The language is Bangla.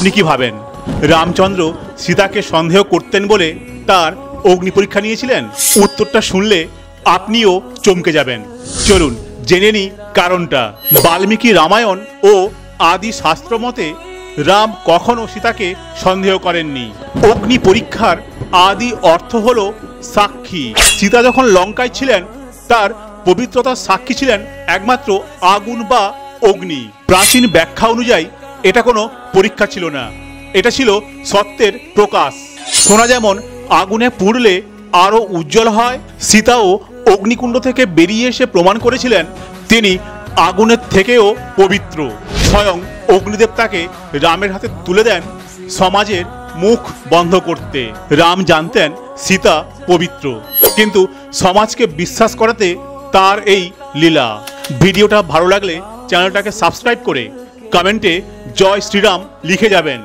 আপনি কি ভাবেন, রামচন্দ্র সীতাকে সন্দেহ করতেন বলে তার অগ্নি পরীক্ষা নিয়েছিলেন? উত্তরটা শুনলে আপনিও চমকে যাবেন। চলুন জেনে নিই কারণটা। বাল্মীকি রামায়ণ ও আদি শাস্ত্র মতে রাম কখনো সীতাকে সন্দেহ করেননি। অগ্নি পরীক্ষার আদি অর্থ হলো সাক্ষী। সীতা যখন লঙ্কায় ছিলেন তার পবিত্রতার সাক্ষী ছিলেন একমাত্র আগুন বা অগ্নি। প্রাচীন ব্যাখ্যা অনুযায়ী এটা কোনো পরীক্ষা ছিল না, এটা ছিল সত্যের প্রকাশ। সোনা যেমন আগুনে পুড়লে আরো উজ্জ্বল হয়, সীতাও অগ্নিকুণ্ড থেকে বেরিয়ে এসে প্রমাণ করেছিলেন তিনি আগুনের থেকেও পবিত্র। স্বয়ং অগ্নিদেব তাকে রামের হাতে তুলে দেন সমাজের মুখ বন্ধ করতে। রাম জানতেন সীতা পবিত্র, কিন্তু সমাজকে বিশ্বাস করাতে তার এই লীলা। ভিডিওটা ভালো লাগলে চ্যানেলটাকে সাবস্ক্রাইব করে কমেন্টে জয় শ্রীরাম লিখে যাবেন।